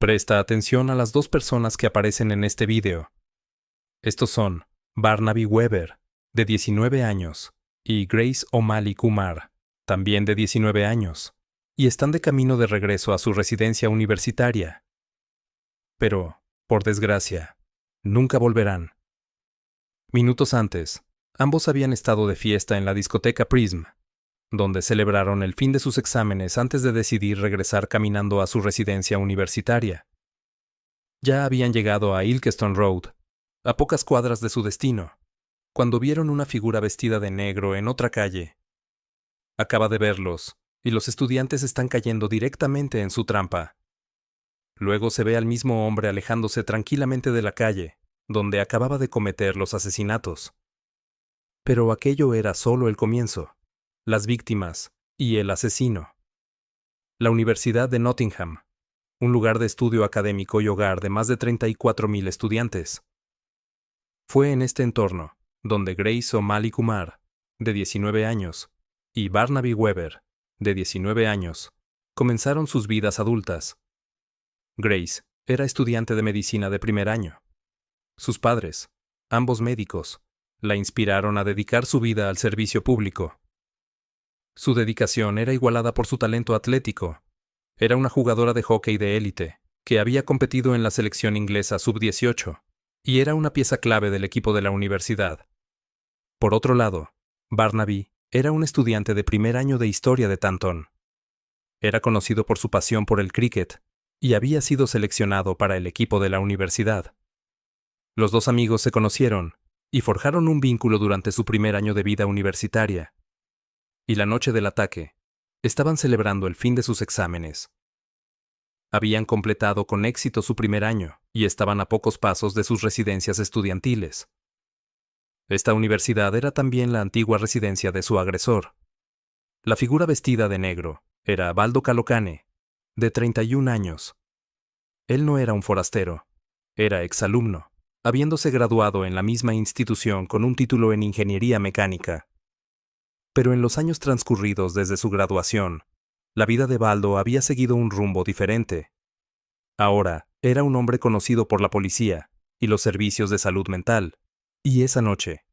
Presta atención a las dos personas que aparecen en este vídeo. Estos son Barnaby Weber, de 19 años, y Grace O'Malley Kumar, también de 19 años, y están de camino de regreso a su residencia universitaria. Pero, por desgracia, nunca volverán. Minutos antes, ambos habían estado de fiesta en la discoteca Prism, donde celebraron el fin de sus exámenes antes de decidir regresar caminando a su residencia universitaria. Ya habían llegado a Ilkeston Road, a pocas cuadras de su destino, cuando vieron una figura vestida de negro en otra calle. Acaba de verlos, y los estudiantes están cayendo directamente en su trampa. Luego se ve al mismo hombre alejándose tranquilamente de la calle, donde acababa de cometer los asesinatos. Pero aquello era solo el comienzo. Las víctimas y el asesino. La Universidad de Nottingham, un lugar de estudio académico y hogar de más de 34,000 estudiantes. Fue en este entorno donde Grace O'Malley Kumar, de 19 años, y Barnaby Weber, de 19 años, comenzaron sus vidas adultas. Grace era estudiante de medicina de primer año. Sus padres, ambos médicos, la inspiraron a dedicar su vida al servicio público. Su dedicación era igualada por su talento atlético. Era una jugadora de hockey de élite, que había competido en la selección inglesa sub-18, y era una pieza clave del equipo de la universidad. Por otro lado, Barnaby era un estudiante de primer año de historia de Taunton. Era conocido por su pasión por el cricket, y había sido seleccionado para el equipo de la universidad. Los dos amigos se conocieron, y forjaron un vínculo durante su primer año de vida universitaria. Y la noche del ataque, estaban celebrando el fin de sus exámenes. Habían completado con éxito su primer año y estaban a pocos pasos de sus residencias estudiantiles. Esta universidad era también la antigua residencia de su agresor. La figura vestida de negro era Baldo Calocane, de 31 años. Él no era un forastero, era exalumno, habiéndose graduado en la misma institución con un título en ingeniería mecánica. Pero en los años transcurridos desde su graduación, la vida de Baldo había seguido un rumbo diferente. Ahora era un hombre conocido por la policía y los servicios de salud mental, y esa noche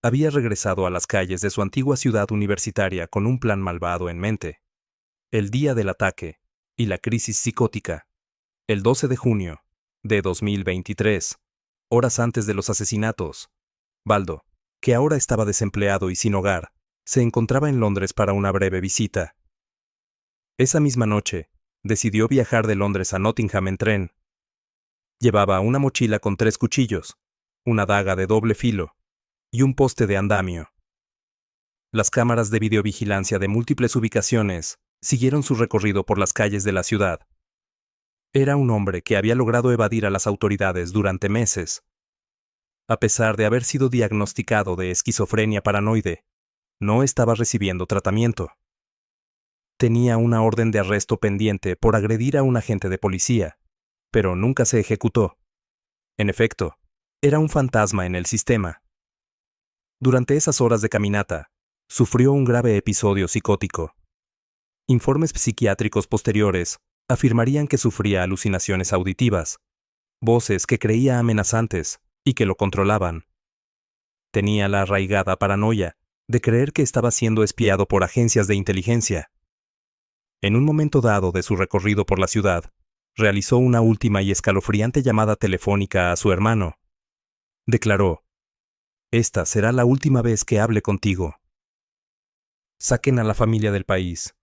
había regresado a las calles de su antigua ciudad universitaria con un plan malvado en mente. El día del ataque y la crisis psicótica, el 12 de junio de 2023, horas antes de los asesinatos, Baldo, que ahora estaba desempleado y sin hogar, se encontraba en Londres para una breve visita. Esa misma noche, decidió viajar de Londres a Nottingham en tren. Llevaba una mochila con 3 cuchillos, una daga de doble filo y un poste de andamio. Las cámaras de videovigilancia de múltiples ubicaciones siguieron su recorrido por las calles de la ciudad. Era un hombre que había logrado evadir a las autoridades durante meses. A pesar de haber sido diagnosticado de esquizofrenia paranoide, no estaba recibiendo tratamiento. Tenía una orden de arresto pendiente por agredir a un agente de policía, pero nunca se ejecutó. En efecto, era un fantasma en el sistema. Durante esas horas de caminata, sufrió un grave episodio psicótico. Informes psiquiátricos posteriores afirmarían que sufría alucinaciones auditivas, voces que creía amenazantes y que lo controlaban. Tenía la arraigada paranoia de creer que estaba siendo espiado por agencias de inteligencia. En un momento dado de su recorrido por la ciudad, realizó una última y escalofriante llamada telefónica a su hermano. Declaró: «Esta será la última vez que hable contigo. Saquen a la familia del país».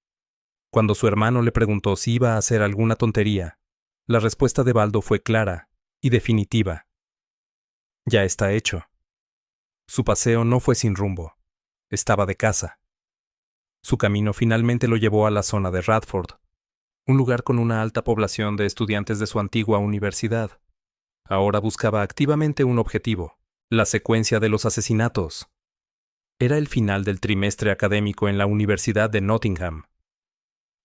Cuando su hermano le preguntó si iba a hacer alguna tontería, la respuesta de Baldo fue clara y definitiva: «Ya está hecho». Su paseo no fue sin rumbo. Estaba de caza. Su camino finalmente lo llevó a la zona de Radford, un lugar con una alta población de estudiantes de su antigua universidad. Ahora buscaba activamente un objetivo: la secuencia de los asesinatos. Era el final del trimestre académico en la Universidad de Nottingham.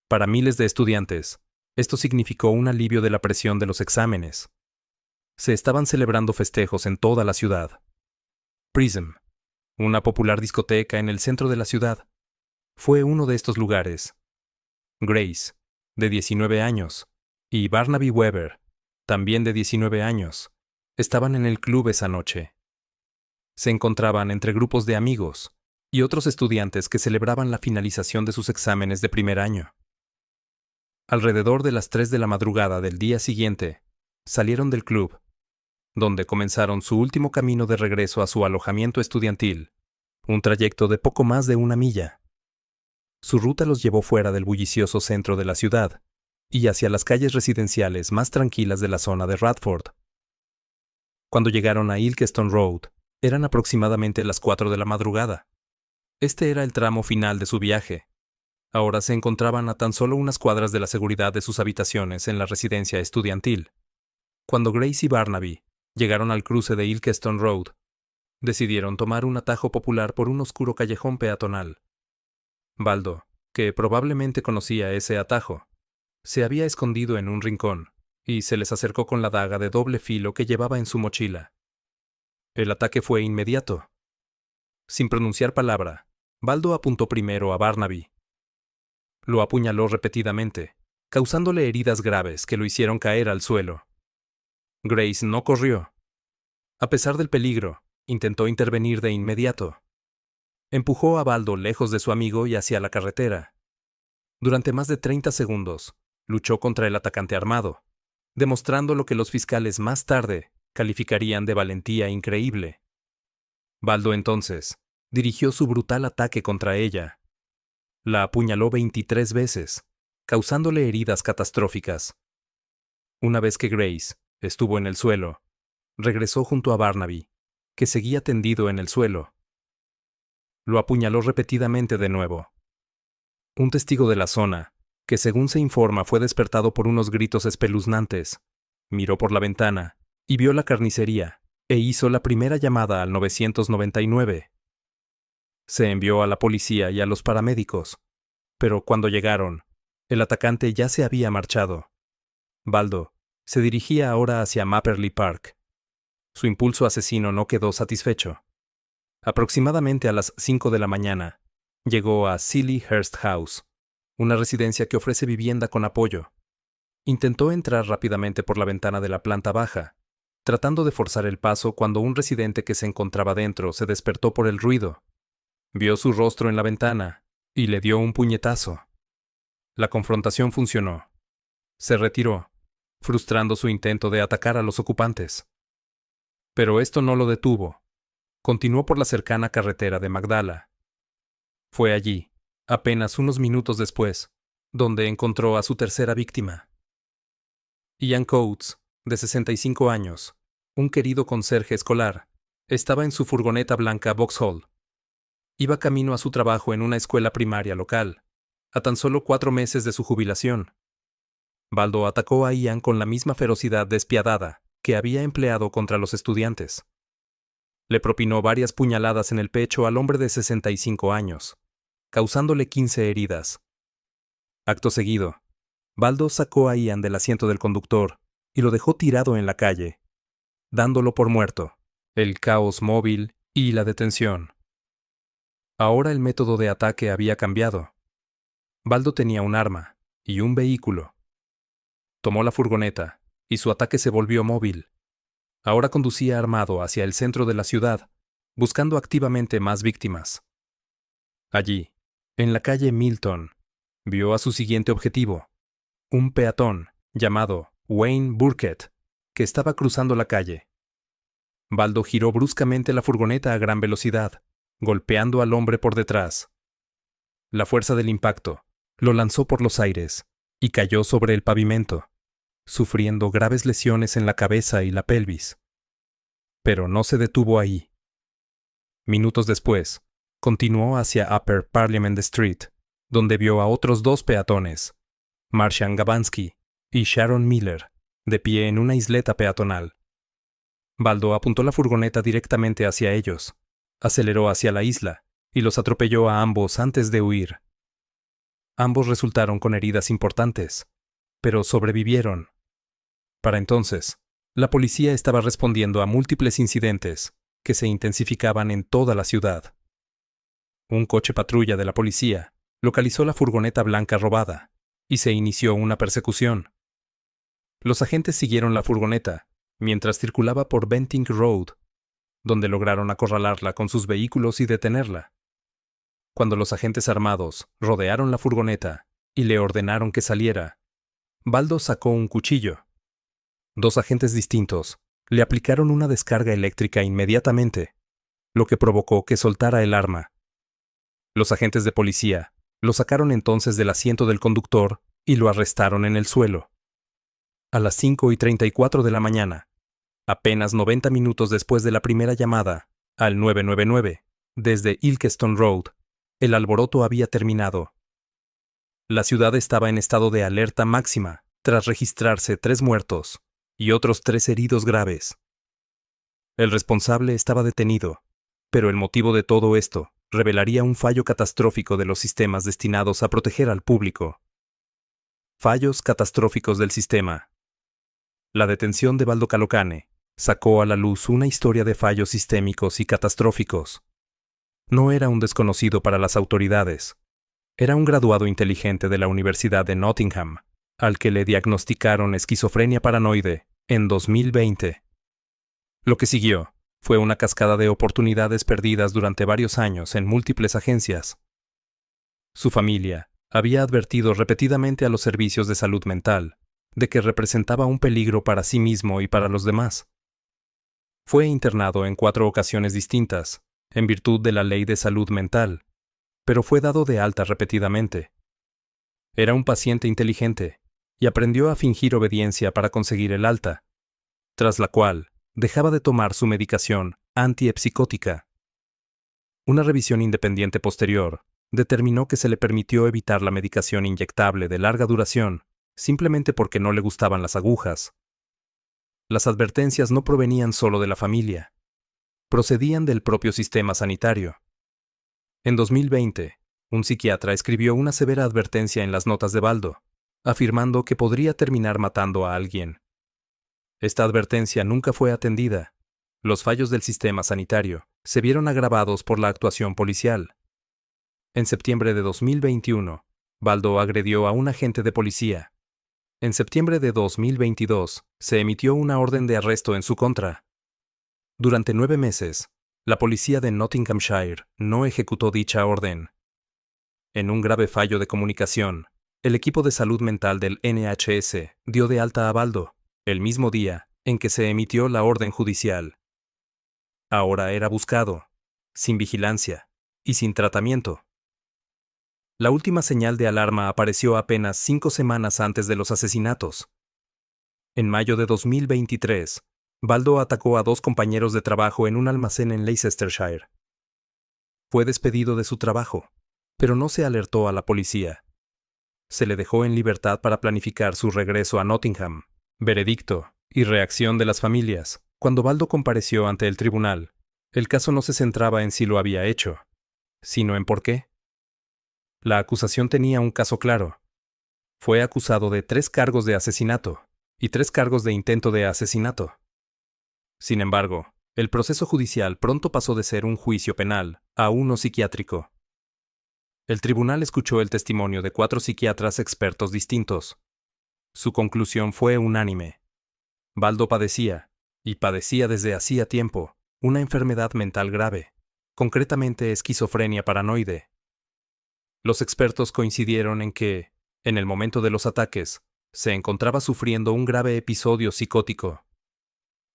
Para miles de estudiantes, esto significó un alivio de la presión de los exámenes. Se estaban celebrando festejos en toda la ciudad. Prism, una popular discoteca en el centro de la ciudad, fue uno de estos lugares. Grace, de 19 años, y Barnaby Weber, también de 19 años, estaban en el club esa noche. Se encontraban entre grupos de amigos y otros estudiantes que celebraban la finalización de sus exámenes de primer año. Alrededor de las 3 de la madrugada del día siguiente, salieron del club, donde comenzaron su último camino de regreso a su alojamiento estudiantil, un trayecto de poco más de 1 milla. Su ruta los llevó fuera del bullicioso centro de la ciudad y hacia las calles residenciales más tranquilas de la zona de Radford. Cuando llegaron a Ilkeston Road, eran aproximadamente las 4 de la madrugada. Este era el tramo final de su viaje. Ahora se encontraban a tan solo unas cuadras de la seguridad de sus habitaciones en la residencia estudiantil. Cuando Grace y Barnaby llegaron al cruce de Ilkeston Road, decidieron tomar un atajo popular por un oscuro callejón peatonal. Baldo, que probablemente conocía ese atajo, se había escondido en un rincón y se les acercó con la daga de doble filo que llevaba en su mochila. El ataque fue inmediato. Sin pronunciar palabra, Baldo apuntó primero a Barnaby. Lo apuñaló repetidamente, causándole heridas graves que lo hicieron caer al suelo. Grace no corrió. A pesar del peligro, intentó intervenir de inmediato. Empujó a Baldo lejos de su amigo y hacia la carretera. Durante más de 30 segundos, luchó contra el atacante armado, demostrando lo que los fiscales más tarde calificarían de valentía increíble. Baldo entonces dirigió su brutal ataque contra ella. La apuñaló 23 veces, causándole heridas catastróficas. Una vez que Grace estuvo en el suelo, regresó junto a Barnaby, que seguía tendido en el suelo. Lo apuñaló repetidamente de nuevo. Un testigo de la zona, que según se informa fue despertado por unos gritos espeluznantes, miró por la ventana y vio la carnicería e hizo la primera llamada al 999. Se envió a la policía y a los paramédicos, pero cuando llegaron, el atacante ya se había marchado. Baldo se dirigía ahora hacia Mapperley Park. Su impulso asesino no quedó satisfecho. Aproximadamente a las 5 de la mañana, llegó a Sealyhurst House, una residencia que ofrece vivienda con apoyo. Intentó entrar rápidamente por la ventana de la planta baja, tratando de forzar el paso cuando un residente que se encontraba dentro se despertó por el ruido. Vio su rostro en la ventana y le dio un puñetazo. La confrontación funcionó. Se retiró, frustrando su intento de atacar a los ocupantes. Pero esto no lo detuvo. Continuó por la cercana carretera de Magdala. Fue allí, apenas unos minutos después, donde encontró a su tercera víctima. Ian Coates, de 65 años, un querido conserje escolar, estaba en su furgoneta blanca Vauxhall. Iba camino a su trabajo en una escuela primaria local, a tan solo 4 meses de su jubilación. Baldo atacó a Ian con la misma ferocidad despiadada que había empleado contra los estudiantes. Le propinó varias puñaladas en el pecho al hombre de 65 años, causándole 15 heridas. Acto seguido, Baldo sacó a Ian del asiento del conductor y lo dejó tirado en la calle, dándolo por muerto. El caos móvil y la detención. Ahora el método de ataque había cambiado. Baldo tenía un arma y un vehículo. Tomó la furgoneta y su ataque se volvió móvil. Ahora conducía armado hacia el centro de la ciudad, buscando activamente más víctimas. Allí, en la calle Milton, vio a su siguiente objetivo, un peatón llamado Wayne Burkett, que estaba cruzando la calle. Baldo giró bruscamente la furgoneta a gran velocidad, golpeando al hombre por detrás. La fuerza del impacto lo lanzó por los aires y cayó sobre el pavimento, sufriendo graves lesiones en la cabeza y la pelvis. Pero no se detuvo ahí. Minutos después, continuó hacia Upper Parliament Street, donde vio a otros 2 peatones, Martian Gabansky y Sharon Miller, de pie en una isleta peatonal. Baldo apuntó la furgoneta directamente hacia ellos, aceleró hacia la isla y los atropelló a ambos antes de huir. Ambos resultaron con heridas importantes, pero sobrevivieron. Para entonces, la policía estaba respondiendo a múltiples incidentes que se intensificaban en toda la ciudad. Un coche patrulla de la policía localizó la furgoneta blanca robada y se inició una persecución. Los agentes siguieron la furgoneta mientras circulaba por Bentinck Road, donde lograron acorralarla con sus vehículos y detenerla. Cuando los agentes armados rodearon la furgoneta y le ordenaron que saliera, Baldo sacó un cuchillo. 2 agentes distintos le aplicaron una descarga eléctrica inmediatamente, lo que provocó que soltara el arma. Los agentes de policía lo sacaron entonces del asiento del conductor y lo arrestaron en el suelo. A las 5:34 de la mañana, apenas 90 minutos después de la primera llamada al 999, desde Ilkeston Road, el alboroto había terminado. La ciudad estaba en estado de alerta máxima, tras registrarse 3 muertos y otros 3 heridos graves. El responsable estaba detenido, pero el motivo de todo esto revelaría un fallo catastrófico de los sistemas destinados a proteger al público. Fallos catastróficos del sistema. La detención de Baldo Calocane sacó a la luz una historia de fallos sistémicos y catastróficos. No era un desconocido para las autoridades. Era un graduado inteligente de la Universidad de Nottingham, al que le diagnosticaron esquizofrenia paranoide en 2020. Lo que siguió fue una cascada de oportunidades perdidas durante varios años en múltiples agencias. Su familia había advertido repetidamente a los servicios de salud mental de que representaba un peligro para sí mismo y para los demás. Fue internado en 4 ocasiones distintas, en virtud de la ley de salud mental, pero fue dado de alta repetidamente. Era un paciente inteligente y aprendió a fingir obediencia para conseguir el alta, tras la cual dejaba de tomar su medicación antiepsicótica. Una revisión independiente posterior determinó que se le permitió evitar la medicación inyectable de larga duración simplemente porque no le gustaban las agujas. Las advertencias no provenían solo de la familia, procedían del propio sistema sanitario. En 2020, un psiquiatra escribió una severa advertencia en las notas de Baldo, afirmando que podría terminar matando a alguien. Esta advertencia nunca fue atendida. Los fallos del sistema sanitario se vieron agravados por la actuación policial. En septiembre de 2021, Baldo agredió a un agente de policía. En septiembre de 2022, se emitió una orden de arresto en su contra. Durante 9 meses, la policía de Nottinghamshire no ejecutó dicha orden. En un grave fallo de comunicación, el equipo de salud mental del NHS dio de alta a Baldo, el mismo día en que se emitió la orden judicial. Ahora era buscado, sin vigilancia y sin tratamiento. La última señal de alarma apareció apenas 5 semanas antes de los asesinatos. En mayo de 2023, Baldo atacó a 2 compañeros de trabajo en un almacén en Leicestershire. Fue despedido de su trabajo, pero no se alertó a la policía. Se le dejó en libertad para planificar su regreso a Nottingham. Veredicto y reacción de las familias. Cuando Baldo compareció ante el tribunal, el caso no se centraba en si lo había hecho, sino en por qué. La acusación tenía un caso claro. Fue acusado de 3 cargos de asesinato y 3 cargos de intento de asesinato. Sin embargo, el proceso judicial pronto pasó de ser un juicio penal a uno psiquiátrico. El tribunal escuchó el testimonio de 4 psiquiatras expertos distintos. Su conclusión fue unánime. Baldo padecía, y padecía desde hacía tiempo, una enfermedad mental grave, concretamente esquizofrenia paranoide. Los expertos coincidieron en que, en el momento de los ataques, se encontraba sufriendo un grave episodio psicótico.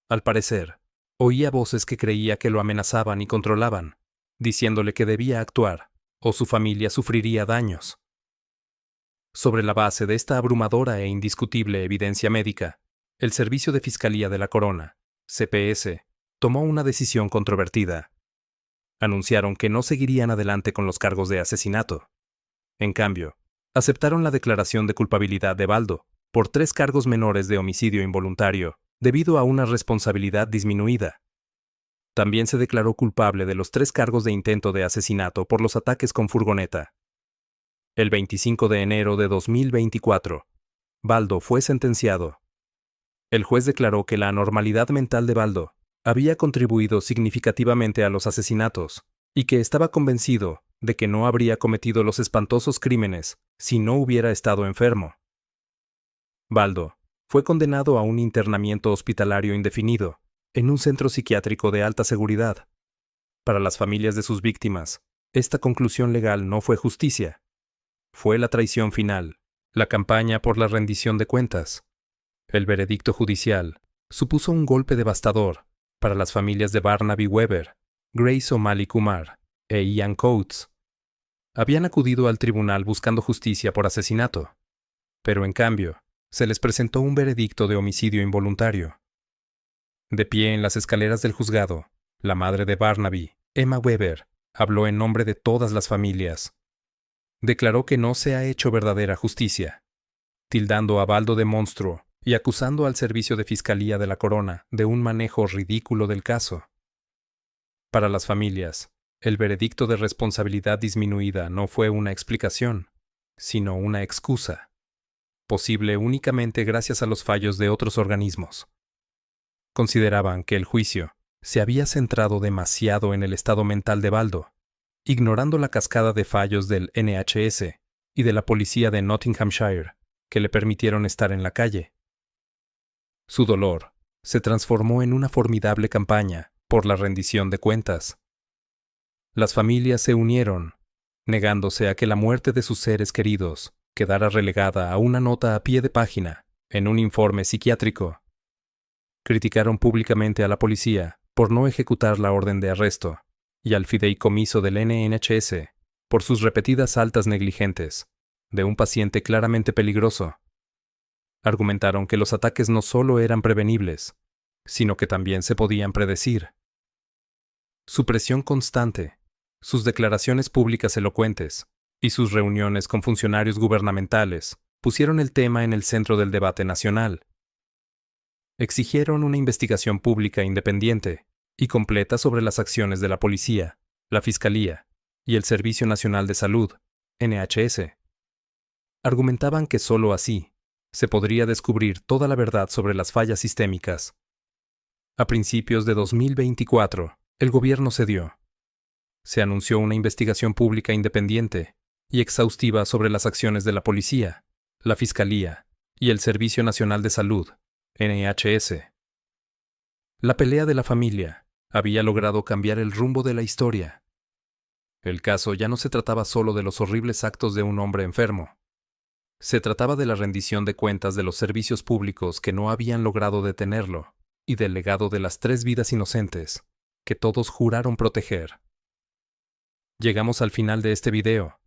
Al parecer, oía voces que creía que lo amenazaban y controlaban, diciéndole que debía actuar, o su familia sufriría daños. Sobre la base de esta abrumadora e indiscutible evidencia médica, el Servicio de Fiscalía de la Corona, CPS, tomó una decisión controvertida. Anunciaron que no seguirían adelante con los cargos de asesinato. En cambio, aceptaron la declaración de culpabilidad de Baldo por 3 cargos menores de homicidio involuntario, debido a una responsabilidad disminuida. También se declaró culpable de los 3 cargos de intento de asesinato por los ataques con furgoneta. El 25 de enero de 2024, Baldo fue sentenciado. El juez declaró que la anormalidad mental de Baldo había contribuido significativamente a los asesinatos, y que estaba convencido de que no habría cometido los espantosos crímenes si no hubiera estado enfermo. Baldo fue condenado a un internamiento hospitalario indefinido en un centro psiquiátrico de alta seguridad. Para las familias de sus víctimas, esta conclusión legal no fue justicia. Fue la traición final, la campaña por la rendición de cuentas. El veredicto judicial supuso un golpe devastador para las familias de Barnaby Weber, Grace O'Malley Kumar e Ian Coates. Habían acudido al tribunal buscando justicia por asesinato, pero en cambio, se les presentó un veredicto de homicidio involuntario. De pie en las escaleras del juzgado, la madre de Barnaby, Emma Weber, habló en nombre de todas las familias. Declaró que no se ha hecho verdadera justicia, tildando a Baldo de monstruo y acusando al Servicio de Fiscalía de la Corona de un manejo ridículo del caso. Para las familias, el veredicto de responsabilidad disminuida no fue una explicación, sino una excusa, posible únicamente gracias a los fallos de otros organismos. Consideraban que el juicio se había centrado demasiado en el estado mental de Baldo, ignorando la cascada de fallos del NHS y de la policía de Nottinghamshire que le permitieron estar en la calle. Su dolor se transformó en una formidable campaña por la rendición de cuentas. Las familias se unieron, negándose a que la muerte de sus seres queridos quedara relegada a una nota a pie de página en un informe psiquiátrico. Criticaron públicamente a la policía por no ejecutar la orden de arresto y al fideicomiso del NHS por sus repetidas altas negligentes de un paciente claramente peligroso. Argumentaron que los ataques no solo eran prevenibles, sino que también se podían predecir. Su presión constante, sus declaraciones públicas elocuentes y sus reuniones con funcionarios gubernamentales pusieron el tema en el centro del debate nacional. Exigieron una investigación pública independiente y completa sobre las acciones de la policía, la Fiscalía y el Servicio Nacional de Salud, NHS. Argumentaban que solo así se podría descubrir toda la verdad sobre las fallas sistémicas. A principios de 2024, el gobierno cedió. Se anunció una investigación pública independiente y exhaustiva sobre las acciones de la policía, la Fiscalía y el Servicio Nacional de Salud, NHS. La pelea de la familia había logrado cambiar el rumbo de la historia. El caso ya no se trataba solo de los horribles actos de un hombre enfermo. Se trataba de la rendición de cuentas de los servicios públicos que no habían logrado detenerlo y del legado de las 3 vidas inocentes que todos juraron proteger. Llegamos al final de este video.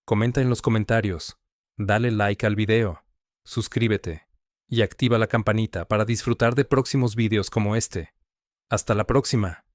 Comenta en los comentarios, dale like al video, suscríbete y activa la campanita para disfrutar de próximos videos como este. Hasta la próxima.